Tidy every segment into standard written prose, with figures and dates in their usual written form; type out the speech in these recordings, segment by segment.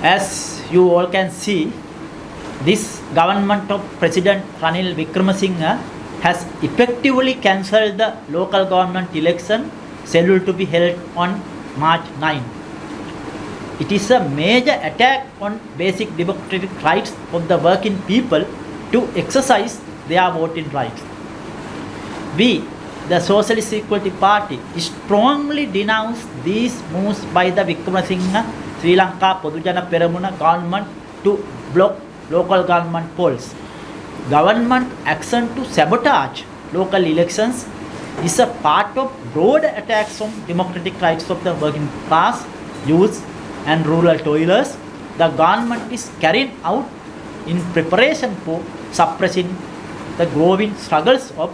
As you all can see, this government of President Ranil Wickremesinghe has effectively cancelled the local government election scheduled to be held on March 9. It is a major attack on basic democratic rights of the working people to exercise their voting rights. We, the Socialist Equality Party, strongly denounce these moves by the Wickremesinghe Sri Lanka Podujana Peramuna government to block local government polls. Government action to sabotage local elections is a part of broad attacks on democratic rights of the working class, youth and rural toilers. The government is carried out in preparation for suppressing the growing struggles of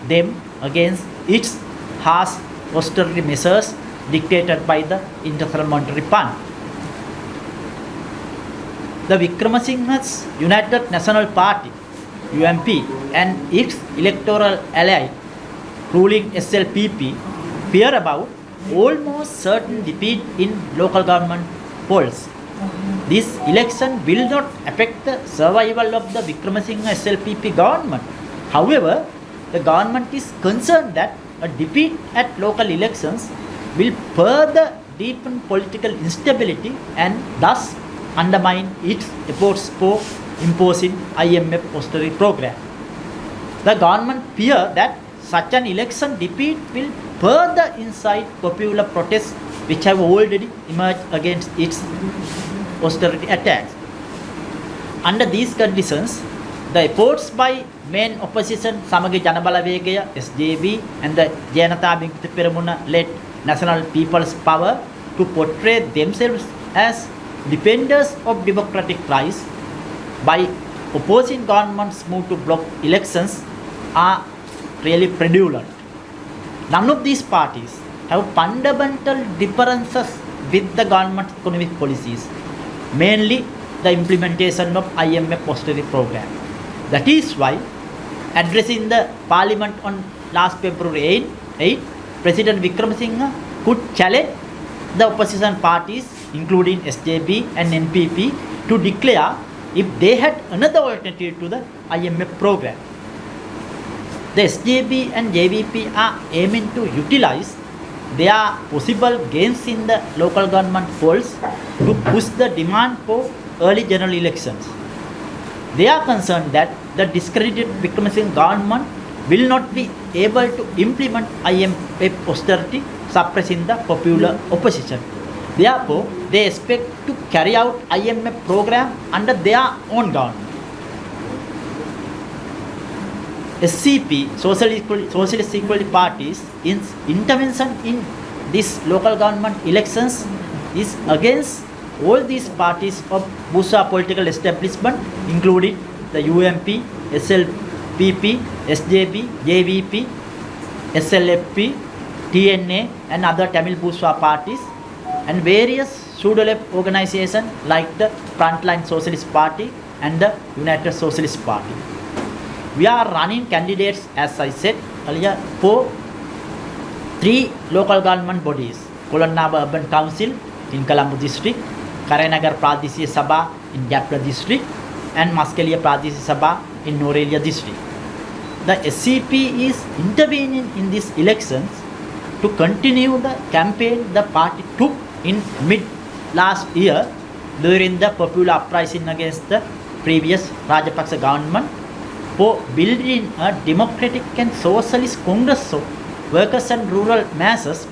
them against its harsh austerity measures dictated by the International Monetary Fund. The Wickremesinghe's United National Party (UNP) and its electoral ally ruling SLPP fear about almost certain defeat in local government polls. This election will not affect the survival of the Wickremesinghe SLPP government. However, the government is concerned that a defeat at local elections will further deepen political instability and thus undermine its efforts for imposing IMF austerity program. The government fear that such an election defeat will further incite popular protests which have already emerged against its austerity attacks. Under these conditions, the efforts by main opposition Samagi Janabalawegaya SJB and the Janata Bimukti Peramuna led National People's Power to portray themselves as defenders of democratic rights by opposing government's move to block elections are really fraudulent. None of these parties have fundamental differences with the government's economic policies, mainly the implementation of IMF austerity program. That is why, addressing the parliament on last February 8, President Wickremesinghe could challenge the opposition parties, including SJB and NPP, to declare if they had another alternative to the IMF program. The SJB and JVP are aiming to utilize their possible gains in the local government polls to push the demand for early general elections. They are concerned that the discredited Wickremesinghe government will not be able to implement IMF austerity, suppressing the popular opposition. Therefore, they expect to carry out IMF program under their own government. SEP, Socialist Equality Party's intervention in these local government elections is against all these parties of bourgeois political establishment, including the UMP, SLPP, SJB, JVP, SLFP, TNA and other Tamil bourgeois parties, and various pseudo-left organizations like the Frontline Socialist Party and the United Socialist Party. We are running candidates, as I said earlier, for 3 local government bodies: Colombo Urban Council in Colombo District, Karayanagar Pradeshiya Sabha in Japla District, and Maskaliya Pradeshiya Sabha in Norelia District. The SEP is intervening in these elections to continue the campaign the party took in mid last year during the popular uprising against the previous Rajapaksa government for building a democratic and socialist congress of workers and rural masses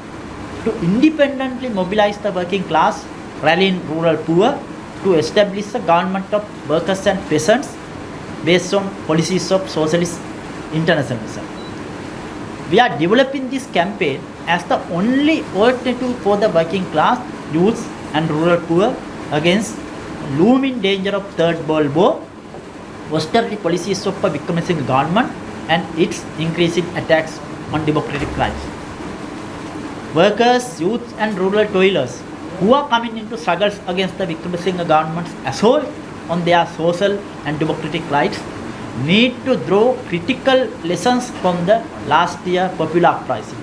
to independently mobilize the working class, rallying rural poor to establish a government of workers and peasants based on policies of socialist internationalism. We are developing this campaign as the only alternative for the working class, youth and rural poor against looming danger of Third World War, austerity policies of a Wickremesinghe government and its increasing attacks on democratic rights. Workers, youth and rural toilers who are coming into struggles against the Wickremesinghe government's assault on their social and democratic rights need to draw critical lessons from the last year popular uprising.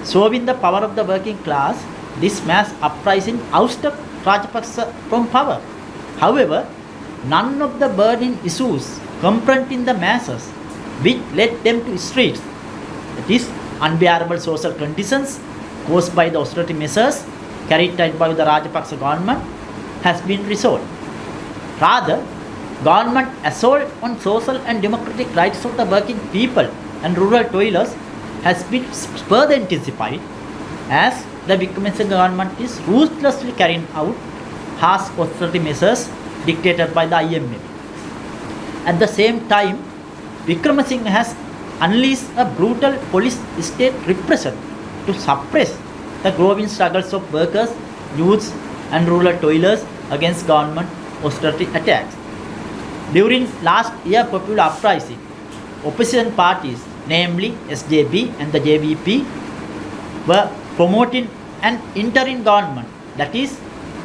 Showing the power of the working class, this mass uprising ousted Rajapaksa from power. However, none of the burning issues confronting the masses which led them to streets, that is, unbearable social conditions caused by the austerity measures carried out by the Rajapaksa government, has been resolved. Rather, government assault on social and democratic rights of the working people and rural toilers has been further intensified as the Wickremesinghe government is ruthlessly carrying out harsh austerity measures dictated by the IMF. At the same time, Wickremesinghe has unleashed a brutal police state repression to suppress the growing struggles of workers, youths and rural toilers against government austerity attacks. During last year popular uprising, opposition parties, namely SJP and the JVP, were promoting an interim government, that is,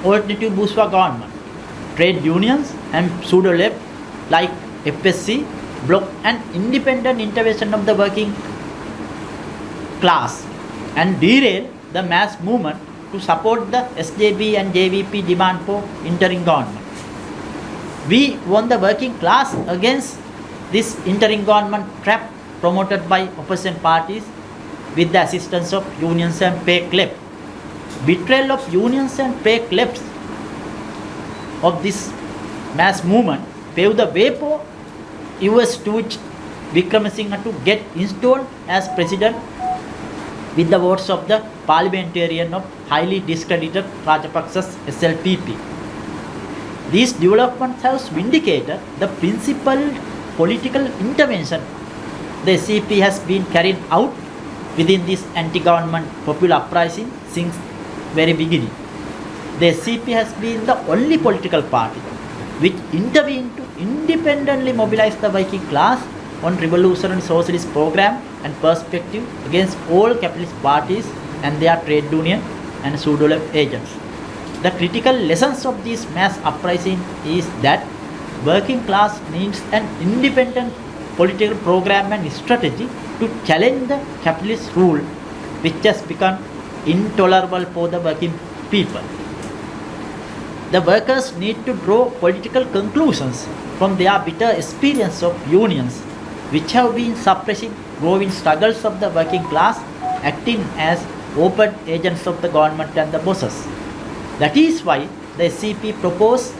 alternative bourgeois government. Trade unions and pseudo-left like FSC blocked an independent intervention of the working class and derailed the mass movement to support the SJP and JVP demand for interim government. We won the working class against this interim government trap promoted by opposition parties with the assistance of unions and fake left. Betrayal of unions and fake lefts of this mass movement paved the way for US stooge Wickremesinghe to get installed as president with the votes of the parliamentarian of highly discredited Rajapaksa's SLPP. These developments have vindicated the principal political intervention the SEP has been carried out within this anti-government popular uprising since very beginning. The SEP has been the only political party which intervened to independently mobilize the working class on revolutionary socialist program and perspective against all capitalist parties and their trade union and pseudo-left agents. The critical lessons of this mass uprising is that working class needs an independent political program and strategy to challenge the capitalist rule which has become intolerable for the working people. The workers need to draw political conclusions from their bitter experience of unions which have been suppressing growing struggles of the working class, acting as open agents of the government and the bosses. That is why the SEP proposed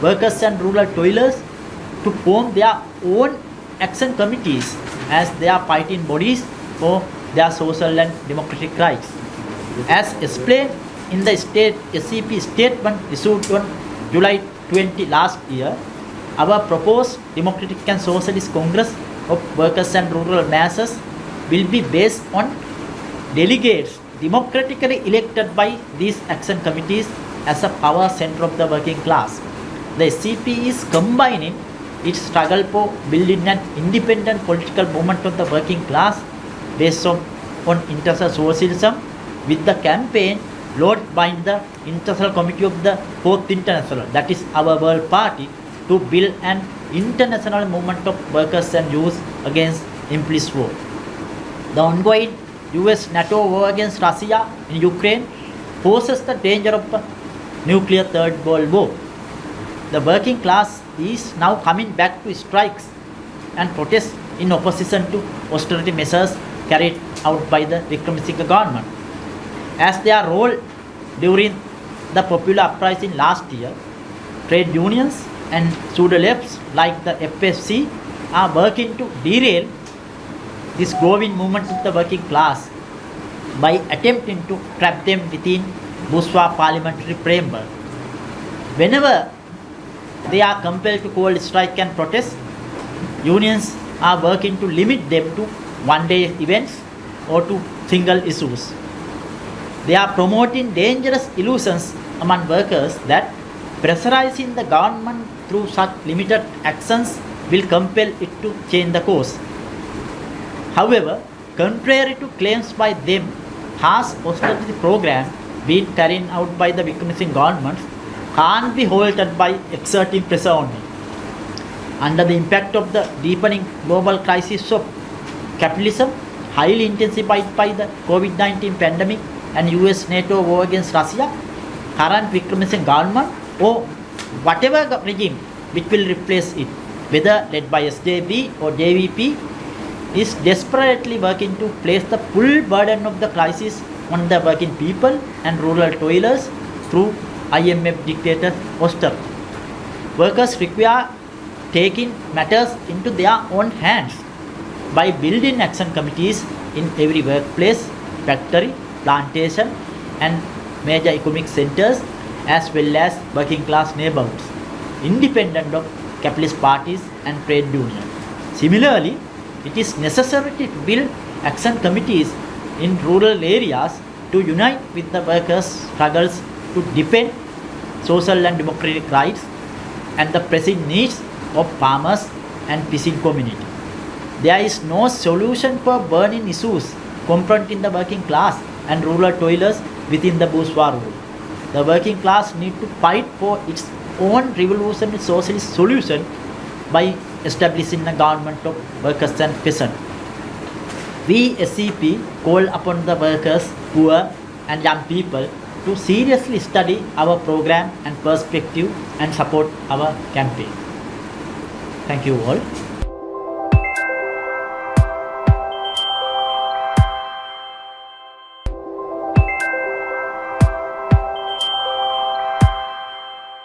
workers and rural toilers to form their own action committees as their fighting bodies for their social and democratic rights. As explained in the SEP statement issued on July 20 last year, our proposed Democratic and Socialist Congress of Workers and Rural Masses will be based on delegates democratically elected by these action committees as a power center of the working class. The SEP is combining its struggle for building an independent political movement of the working class based on international socialism with the campaign led by the International Committee of the Fourth International, that is our World Party, to build an international movement of workers and youth against implicit war. The ongoing US-NATO war against Russia in Ukraine poses the danger of a nuclear third world war. The working class is now coming back to strikes and protests in opposition to austerity measures carried out by the Wickremesinghe government. As their role during the popular uprising last year, trade unions and pseudo-lefts like the FSC are working to derail this growing movement of the working class by attempting to trap them within bourgeois parliamentary framework. Whenever they are compelled to call strike and protest, unions are working to limit them to one-day events or to single issues. They are promoting dangerous illusions among workers that pressurizing the government through such limited actions will compel it to change the course. However, contrary to claims by them, harsh austerity program being carried out by the Wickremesinghe government can't be halted by exerting pressure on it. Under the impact of the deepening global crisis of capitalism, highly intensified by the COVID-19 pandemic and US-NATO war against Russia, current Wickremesinghe government or whatever regime which will replace it, whether led by SJP or JVP, is desperately working to place the full burden of the crisis on the working people and rural toilers through IMF dictator austerity. Workers require taking matters into their own hands by building action committees in every workplace, factory, plantation and major economic centers, as well as working class neighborhoods, independent of capitalist parties and trade unions. Similarly, it is necessary to build action committees in rural areas to unite with the workers' struggles to defend social and democratic rights and the pressing needs of farmers and fishing community. There is no solution for burning issues confronting the working class and rural toilers within the bourgeois rule. The working class need to fight for its own revolutionary socialist solution by establishing a government of workers and peasants. We SEP call upon the workers, poor and young people to seriously study our program and perspective and support our campaign. Thank you all.